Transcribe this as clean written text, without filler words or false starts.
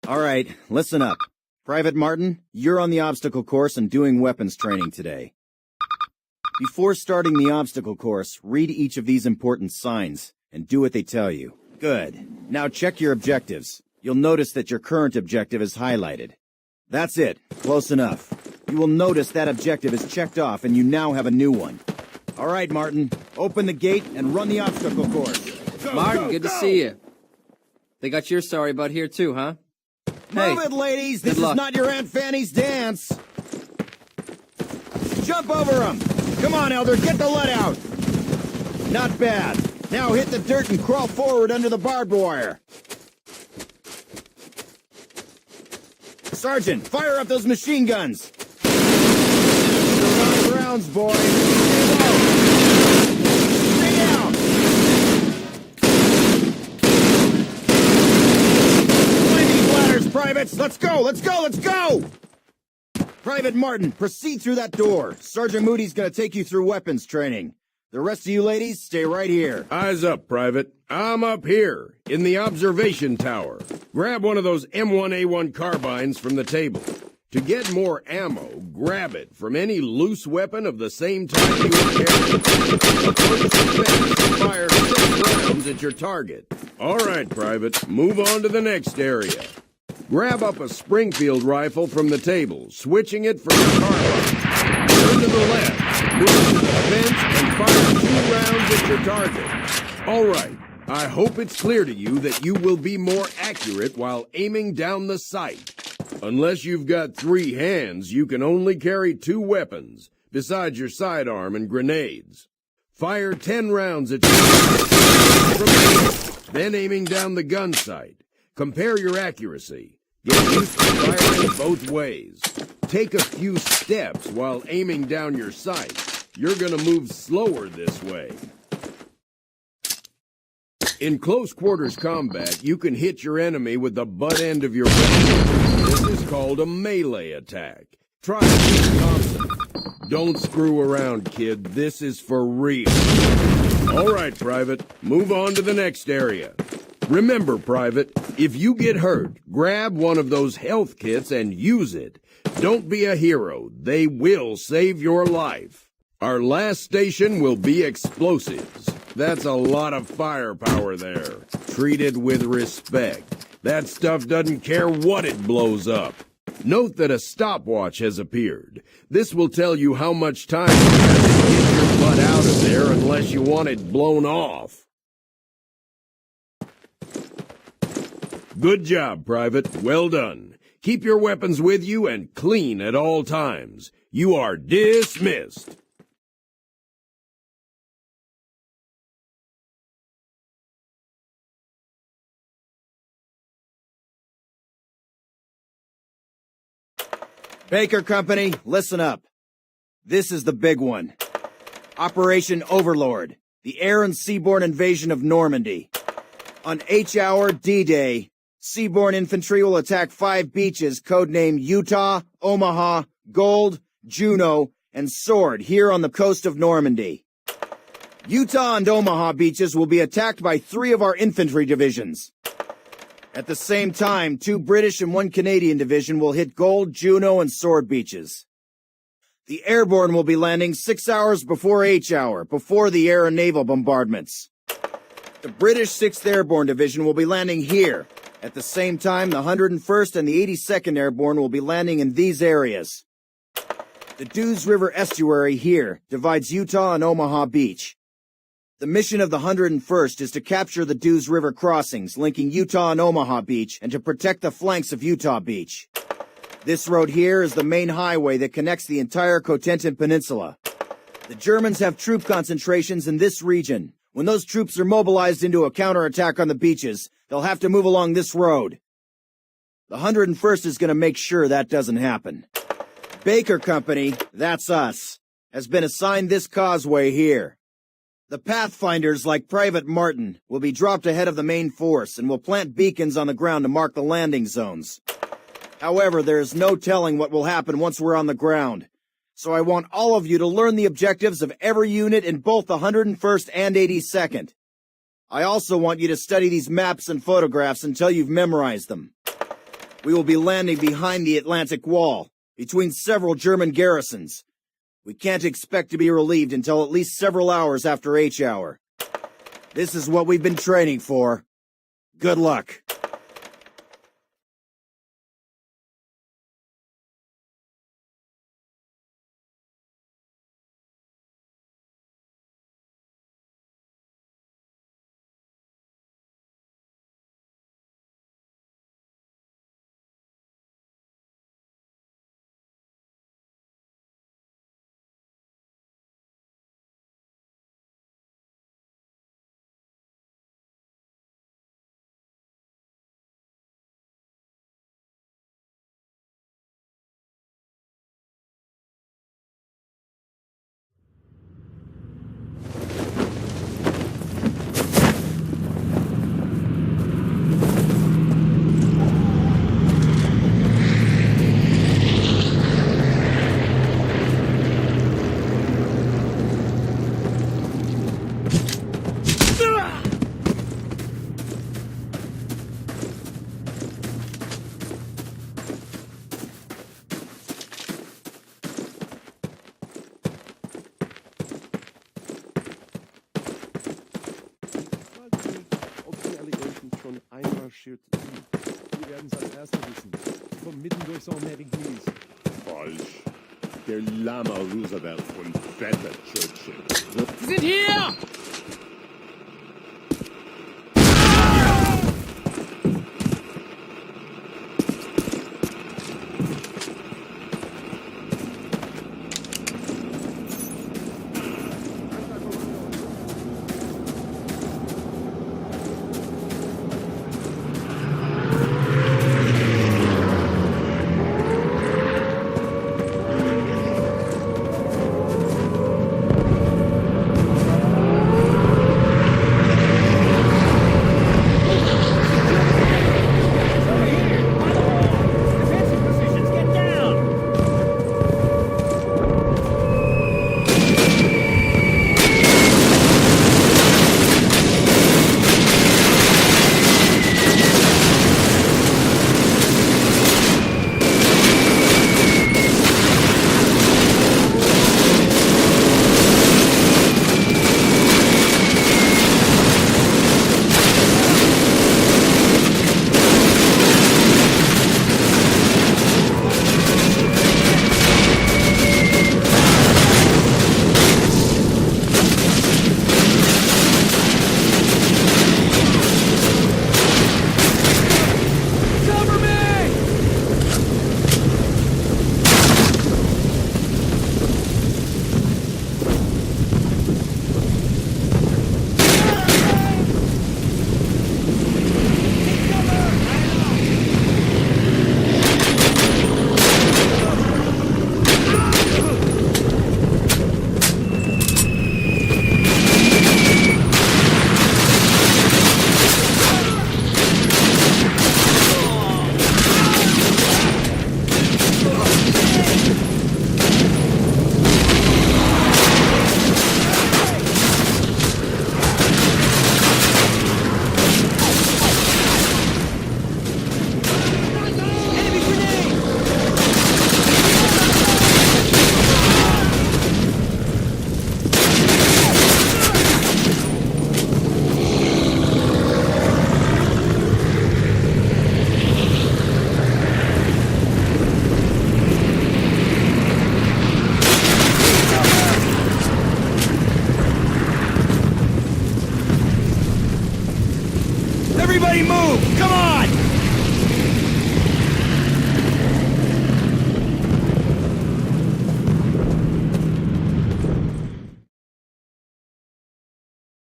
All right, listen up. Private Martin, you're on the obstacle course and doing weapons training today. Before starting the obstacle course, read each of these important signs and do what they tell you. Good. Now check your objectives. You'll notice that your current objective is highlighted. That's it. Close enough. You will notice that objective is checked off and you now have a new one. All right, Martin. Open the gate and run the obstacle course. Go, Martin, good to see you. They got your sorry butt here too, huh? Move it, ladies! This is not your Aunt Fanny's dance! Jump over him! Come on, Elder, get the lead out! Not bad. Now hit the dirt and crawl forward under the barbed wire. Sergeant, fire up those machine guns! 5 rounds, boy! Stay down! Privates, let's go, let's go, let's go! Private Martin, proceed through that door. Sergeant Moody's gonna take you through weapons training. The rest of you ladies, stay right here. Eyes up, Private. I'm up here, in the observation tower. Grab one of those M1A1 carbines from the table. To get more ammo, grab it from any loose weapon of the same type you are carrying. Approach the fence and fire 6 rounds at your target. All right, Private, move on to the next area. Grab up a Springfield rifle from the table, switching it for your carbine. Turn to the left, move to the fence, and fire 2 rounds at your target. All right, I hope it's clear to you that you will be more accurate while aiming down the sight. Unless you've got 3 hands, you can only carry 2 weapons, besides your sidearm and grenades. Fire 10 rounds at your target, then aiming down the gun sight. Compare your accuracy. Get used to firing both ways. Take a few steps while aiming down your sight. You're gonna move slower this way. In close quarters combat, you can hit your enemy with the butt end of your weapon. This is called a melee attack. Try it, Thompson. Don't screw around, kid. This is for real. All right, Private. Move on to the next area. Remember, Private, if you get hurt, grab one of those health kits and use it. Don't be a hero. They will save your life. Our last station will be explosives. That's a lot of firepower there. Treat it with respect. That stuff doesn't care what it blows up. Note that a stopwatch has appeared. This will tell you how much time you have to get your butt out of there unless you want it blown off. Good job, Private. Well done. Keep your weapons with you and clean at all times. You are dismissed. Baker Company, listen up. This is the big one. Operation Overlord, the air and seaborne invasion of Normandy. On H-Hour D-Day, seaborne infantry will attack 5 beaches codenamed Utah, Omaha, Gold, Juno, and Sword here on the coast of Normandy. Utah and Omaha beaches will be attacked by 3 of our infantry divisions. At the same time, 2 British and 1 Canadian division will hit Gold, Juno, and Sword beaches. The airborne will be landing 6 hours before H-Hour, before the air and naval bombardments. The British 6th Airborne Division will be landing here. At the same time, the 101st and the 82nd Airborne will be landing in these areas. The Dews River Estuary here divides Utah and Omaha Beach. The mission of the 101st is to capture the Dews River crossings linking Utah and Omaha Beach and to protect the flanks of Utah Beach. This road here is the main highway that connects the entire Cotentin Peninsula. The Germans have troop concentrations in this region. When those troops are mobilized into a counterattack on the beaches, they'll have to move along this road. The 101st is going to make sure that doesn't happen. Baker Company, that's us, has been assigned this causeway here. The Pathfinders, like Private Martin, will be dropped ahead of the main force and will plant beacons on the ground to mark the landing zones. However, there is no telling what will happen once we're on the ground. So I want all of you to learn the objectives of every unit in both the 101st and 82nd. I also want you to study these maps and photographs until you've memorized them. We will be landing behind the Atlantic Wall, between several German garrisons. We can't expect to be relieved until at least several hours after H-hour. This is what we've been training for. Good luck. Schon einmarschiert sind. Wir werden es als Erster wissen. Sie kommen mitten durch Saint-Mary-Guise. Falsch. Der Lama Roosevelt und Better Churchill. Sie sind hier! Everybody move! Come on!